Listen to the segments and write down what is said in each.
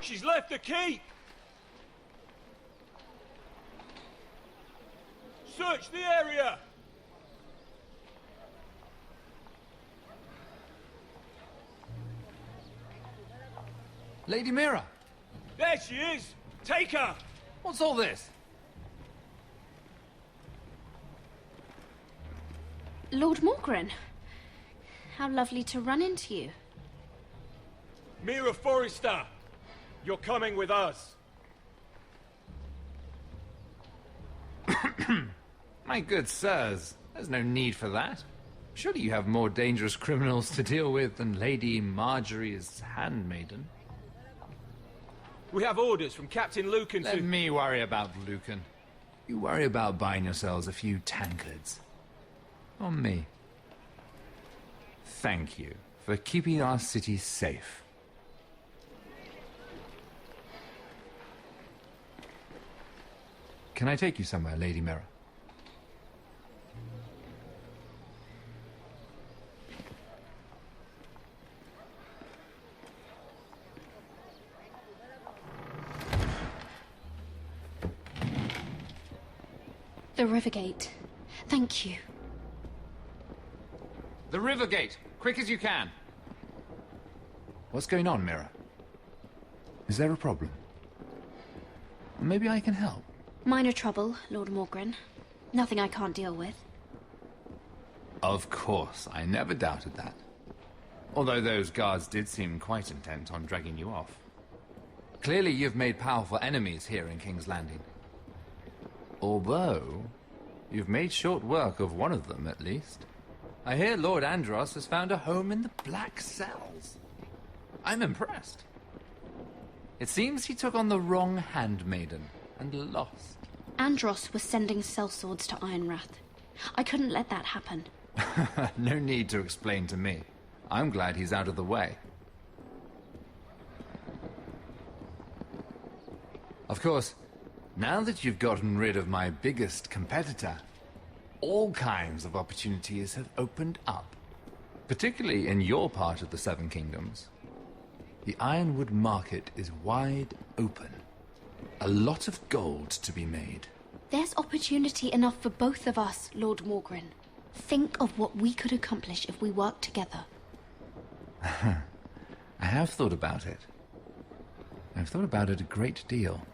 She's left the keep! Search the area! Lady Mira! There she is! Take her! What's all this? Lord Morgryn. How lovely to run into you. Mira Forrester! You're coming with us! My good sirs, there's no need for that. Surely you have more dangerous criminals to deal with than Lady Marjorie's handmaiden. We have orders from Captain Lucan Let to... me worry about Lucan. You worry about buying yourselves a few tankards. On me. Thank you for keeping our city safe. Can I take you somewhere, Lady Mira? The Rivergate. Thank you. The Rivergate! Quick as you can! What's going on, Mira? Is there a problem? Maybe I can help. Minor trouble, Lord Morgryn. Nothing I can't deal with. Of course, I never doubted that. Although those guards did seem quite intent on dragging you off. Clearly you've made powerful enemies here in King's Landing. Although, you've made short work of one of them, at least. I hear Lord Andros has found a home in the Black Cells. I'm impressed. It seems he took on the wrong handmaiden and lost. Andros was sending sellswords to Ironrath. I couldn't let that happen. No need to explain to me. I'm glad he's out of the way. Of course, now that you've gotten rid of my biggest competitor, all kinds of opportunities have opened up. Particularly in your part of the Seven Kingdoms. The Ironwood market is wide open. A lot of gold to be made. There's opportunity enough for both of us, Lord Morgryn. Think of what we could accomplish if we worked together. I have thought about it. I've thought about it a great deal.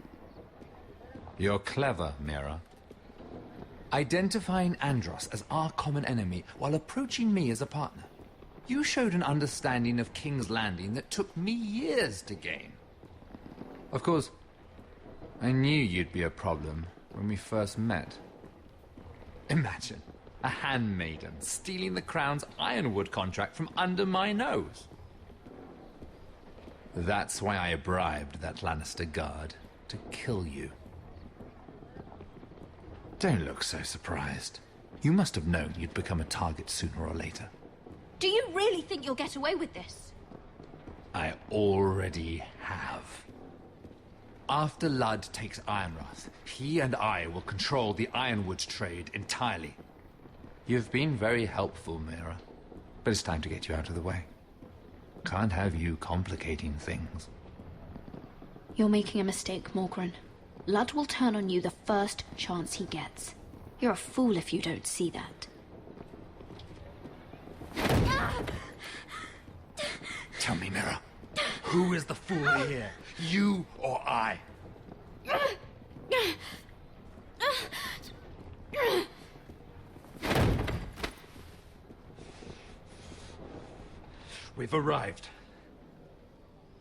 You're clever, Mira. Identifying Andros as our common enemy while approaching me as a partner. You showed an understanding of King's Landing that took me years to gain. Of course, I knew you'd be a problem when we first met. Imagine a handmaiden stealing the Crown's Ironwood contract from under my nose. That's why I bribed that Lannister guard to kill you. Don't look so surprised. You must have known you'd become a target sooner or later. Do you really think you'll get away with this? I already have. After Ludd takes Ironrath, he and I will control the Ironwood trade entirely. You've been very helpful, Mira, but it's time to get you out of the way. Can't have you complicating things. You're making a mistake, Morgryn. Ludd will turn on you the first chance he gets. You're a fool if you don't see that. Tell me, Mira, who is the fool here? You or I? We've arrived.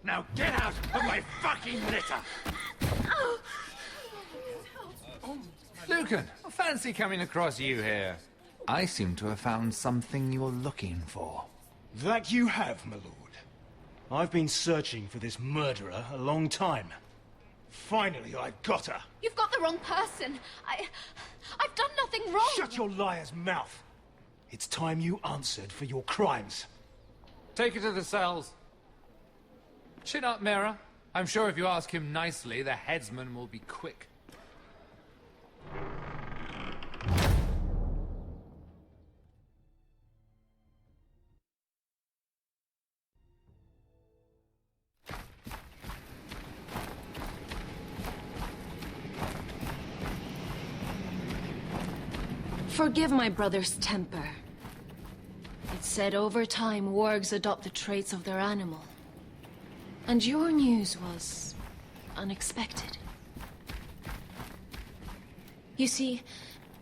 Now get out of my fucking litter! Lucan, I fancy coming across you here. I seem to have found something you're looking for. That you have, my lord. I've been searching for this murderer a long time. Finally, I've got her. You've got the wrong person. I've done nothing wrong. Shut your liar's mouth. It's time you answered for your crimes. Take her to the cells. Chin up, Mira. I'm sure if you ask him nicely, the headsman will be quick. Forgive my brother's temper. It's said over time, wargs adopt the traits of their animal. And your news was unexpected. You see,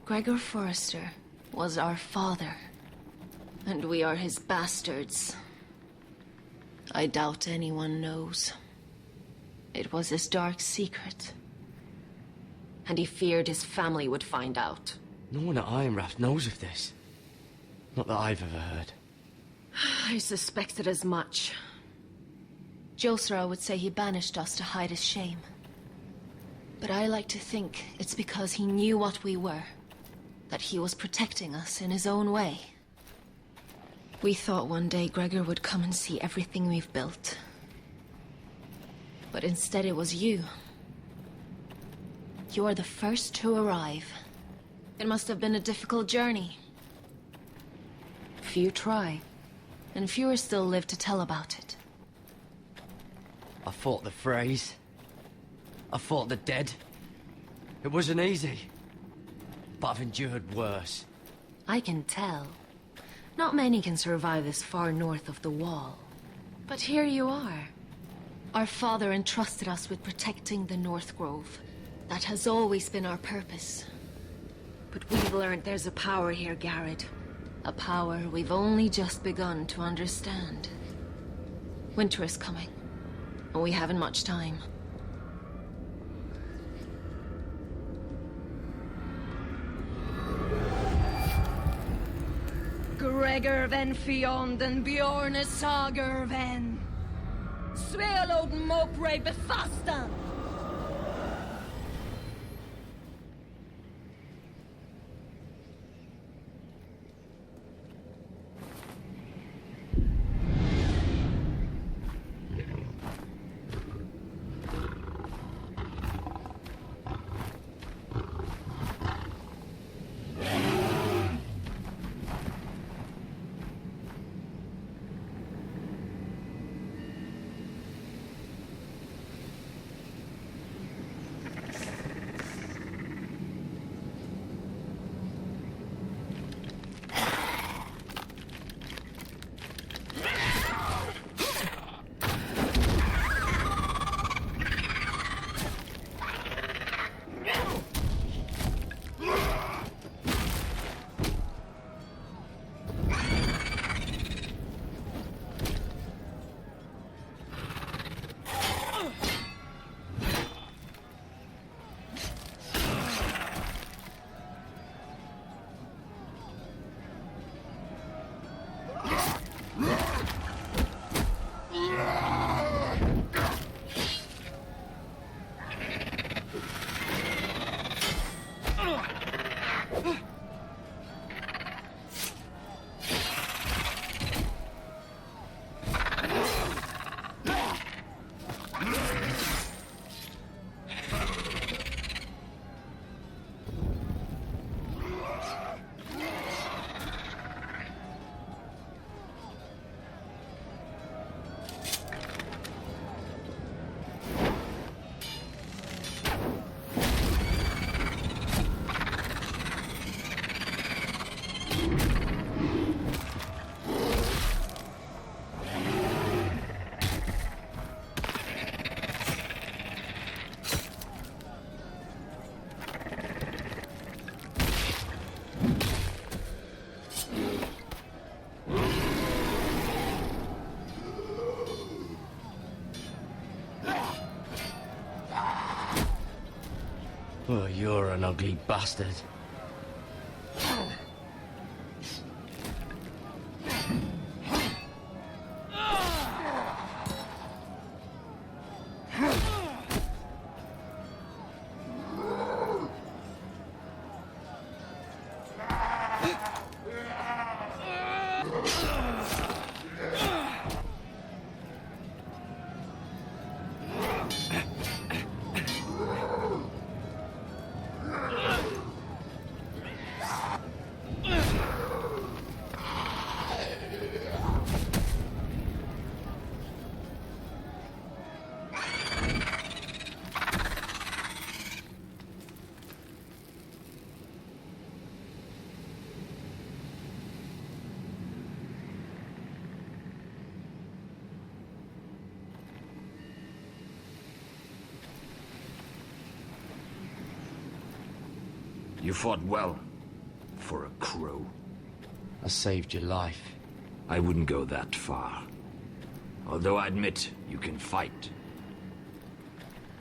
Gregor Forrester was our father, and we are his bastards. I doubt anyone knows. It was his dark secret, and he feared his family would find out. No one at Ironrath knows of this. Not that I've ever heard. I suspected as much. Josra would say he banished us to hide his shame. But I like to think it's because he knew what we were. That he was protecting us in his own way. We thought one day Gregor would come and see everything we've built. But instead it was you. You are the first to arrive. It must have been a difficult journey. Few try, and fewer still live to tell about it. I fought the Freys. I fought the dead. It wasn't easy. But I've endured worse. I can tell. Not many can survive this far north of the Wall. But here you are. Our father entrusted us with protecting the North Grove. That has always been our purpose. But we've learned there's a power here, Garrett. A power we've only just begun to understand. Winter is coming, and we haven't much time. Gregor ven Fionden Bjorne Sager ven. Svealod Mopre befasta. Oh, you're an ugly bastard. You fought well. For a crow. I saved your life. I wouldn't go that far. Although I admit, you can fight.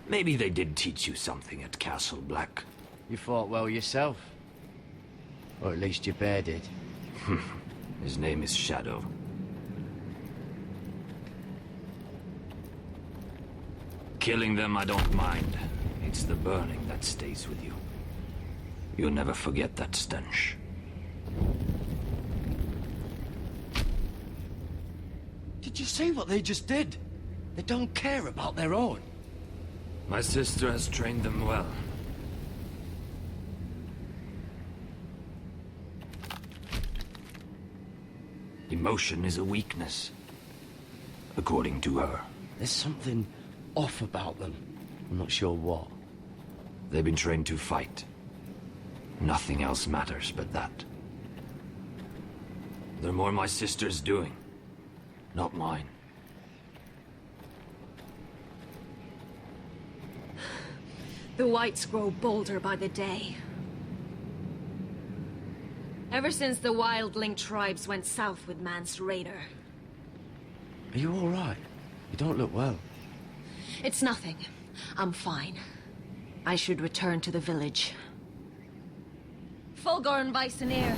Maybe they did teach you something at Castle Black. You fought well yourself. Or at least your bear did. His name is Shadow. Killing them I don't mind. It's the burning that stays with you. You'll never forget that stench. Did you see what they just did? They don't care about their own. My sister has trained them well. Emotion is a weakness, according to her. There's something off about them. I'm not sure what. They've been trained to fight. Nothing else matters but that. They're more my sister's doing, not mine. The Wights grow bolder by the day. Ever since the wildling tribes went south with Man's raider. Are you all right? You don't look well. It's nothing. I'm fine. I should return to the village. Fulgor and Weisenir.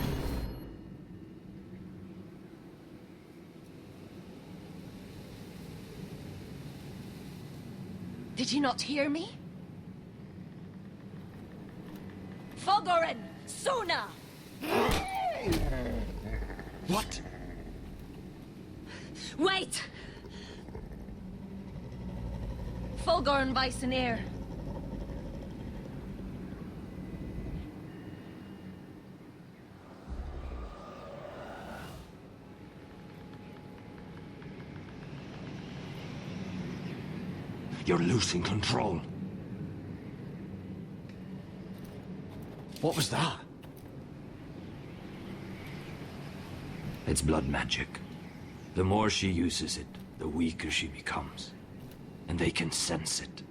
Did you not hear me? Fulgorin! Suna! What? Wait! Fulgor and Weisenir. You're losing control. What was that? It's blood magic. The more she uses it, the weaker she becomes. And they can sense it.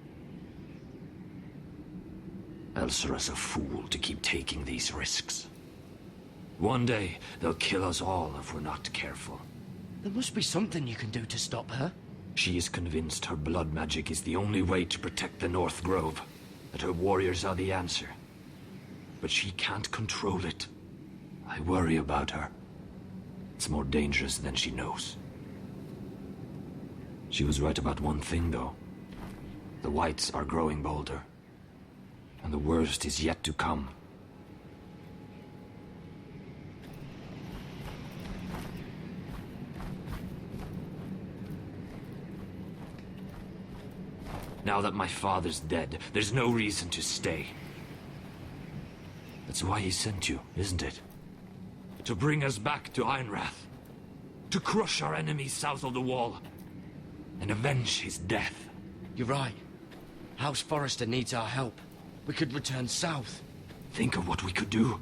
Elsera's a fool to keep taking these risks. One day, they'll kill us all if we're not careful. There must be something you can do to stop her. She is convinced her blood magic is the only way to protect the North Grove, that her warriors are the answer. But she can't control it. I worry about her. It's more dangerous than she knows. She was right about one thing, though. The Wights are growing bolder. And the worst is yet to come. Now that my father's dead, there's no reason to stay. That's why he sent you, isn't it? To bring us back to Ironrath. To crush our enemies south of the wall. And avenge his death. You're right. House Forrester needs our help. We could return south. Think of what we could do.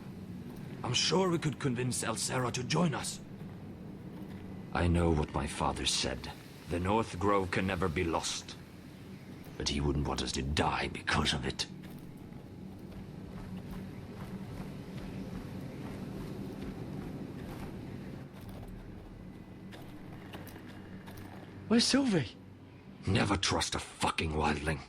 I'm sure we could convince Elsera to join us. I know what my father said. The North Grove can never be lost. But he wouldn't want us to die because of it. Where's Sylvie? Never trust a fucking wildling.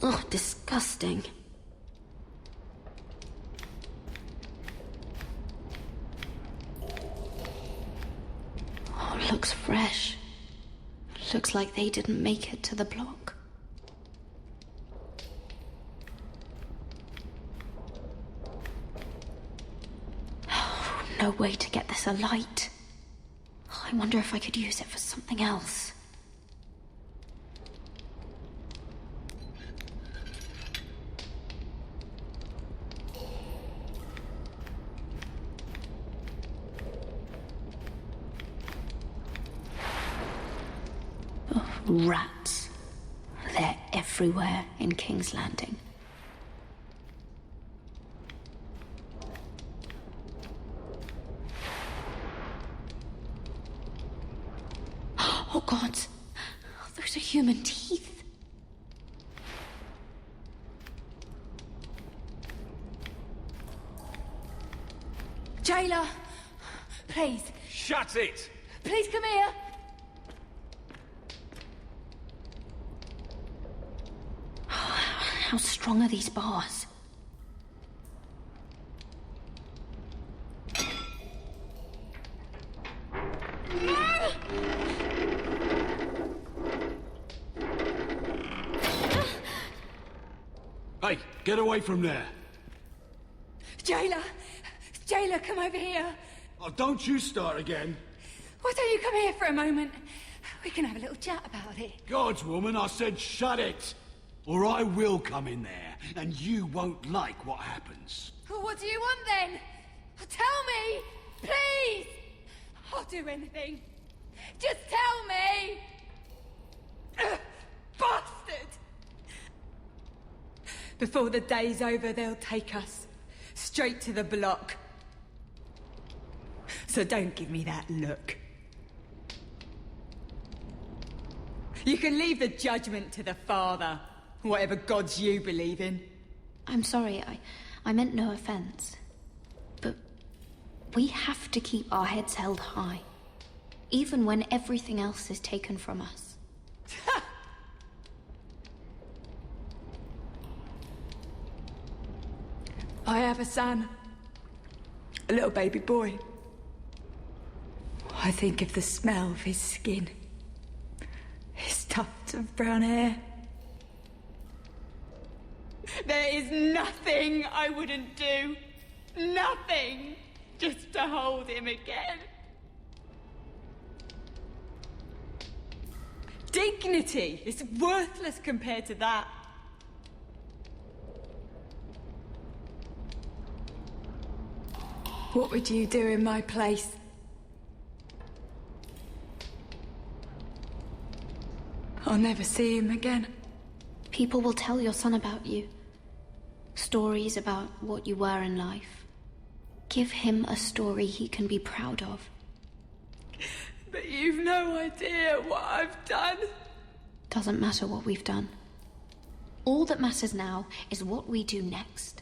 Ugh, disgusting. Oh, looks fresh. Looks like they didn't make it to the block. Oh, no way to get this alight. I wonder if I could use it for something else. Rats. They're everywhere in King's Landing. Oh God, those are human teeth. Jailer, please, Shut it! please come here. How strong are these bars? Hey, get away from there. Jailer, Jailer, come over here. Oh, don't you start again. Why don't you come here for a moment? We can have a little chat about it. God's woman, I said shut it. Or I will come in there, and you won't like what happens. Well, what do you want then? Tell me, please. I'll do anything. Just tell me. Bastard! Before the day's over, they'll take us straight to the block. So don't give me that look. You can leave the judgment to the Father, whatever gods you believe in. I'm sorry, I meant no offense. But we have to keep our heads held high, even when everything else is taken from us. I have a son. A little baby boy. I think of the smell of his skin. His tufts of brown hair. There is nothing I wouldn't do. Nothing. Just to hold him again. Dignity is worthless compared to that. What would you do in my place? I'll never see him again. People will tell your son about you. Stories about what you were in life. Give him a story he can be proud of. But you've no idea what I've done. Doesn't matter what we've done. All that matters now is what we do next.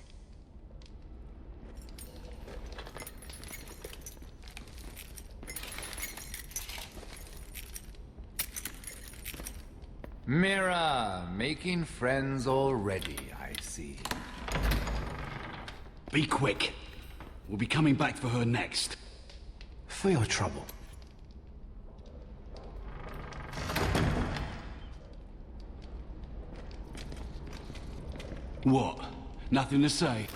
Mira, making friends already, I see. Be quick. We'll be coming back for her next. For your trouble. What? Nothing to say?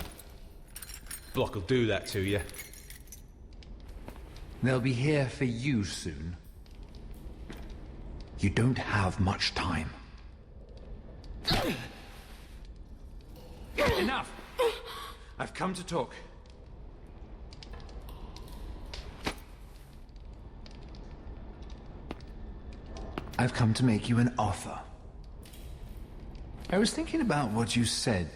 Block will do that to you. They'll be here for you soon. You don't have much time. Enough! I've come to talk. I've come to make you an offer. I was thinking about what you said,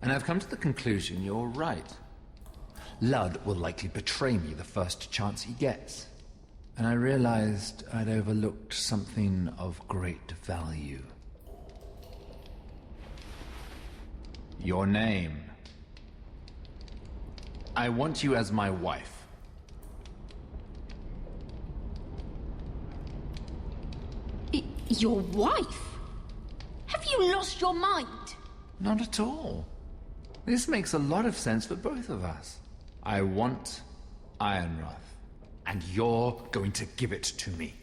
and I've come to the conclusion you're right. Ludd will likely betray me the first chance he gets. And I realized I'd overlooked something of great value. Your name. I want you as my wife. Your wife? Have you lost your mind? Not at all. This makes a lot of sense for both of us. I want Ironrath. And you're going to give it to me.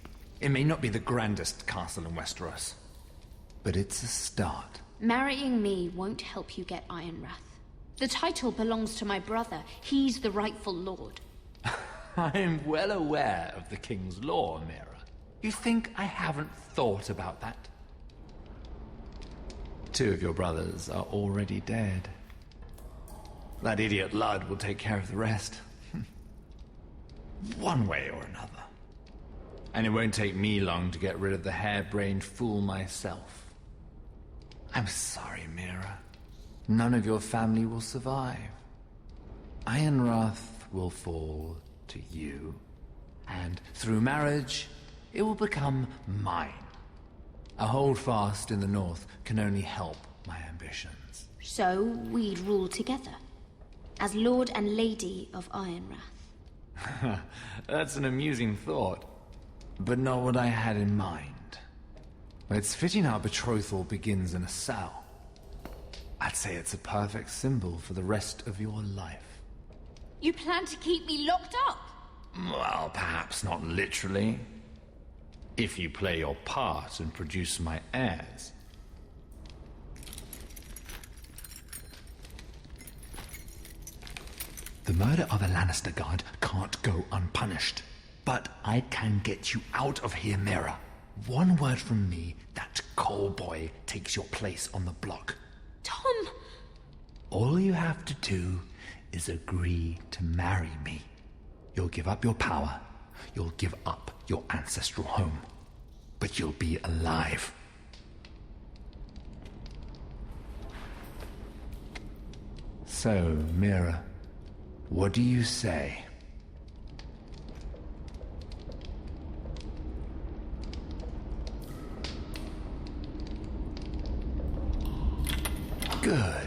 It may not be the grandest castle in Westeros, but it's a start. Marrying me won't help you get Ironrath. The title belongs to my brother. He's the rightful lord. I'm well aware of the king's law, Mira. You think I haven't thought about that? 2 of your brothers are already dead. That idiot Ludd will take care of the rest. One way or another. And it won't take me long to get rid of the harebrained fool myself. I'm sorry, Mira. None of your family will survive. Ironrath will fall to you, and through marriage, it will become mine. A holdfast in the north can only help my ambitions. So we'd rule together, as Lord and Lady of Ironrath. That's an amusing thought, but not what I had in mind. It's fitting our betrothal begins in a cell. I'd say it's a perfect symbol for the rest of your life. You plan to keep me locked up? Well, perhaps not literally. If you play your part and produce my heirs. The murder of a Lannister guard can't go unpunished. But I can get you out of here, Mira. One word from me, that coal boy takes your place on the block. Tom! All you have to do is agree to marry me. You'll give up your power. You'll give up your ancestral home. But you'll be alive. So, Mira, what do you say? Good.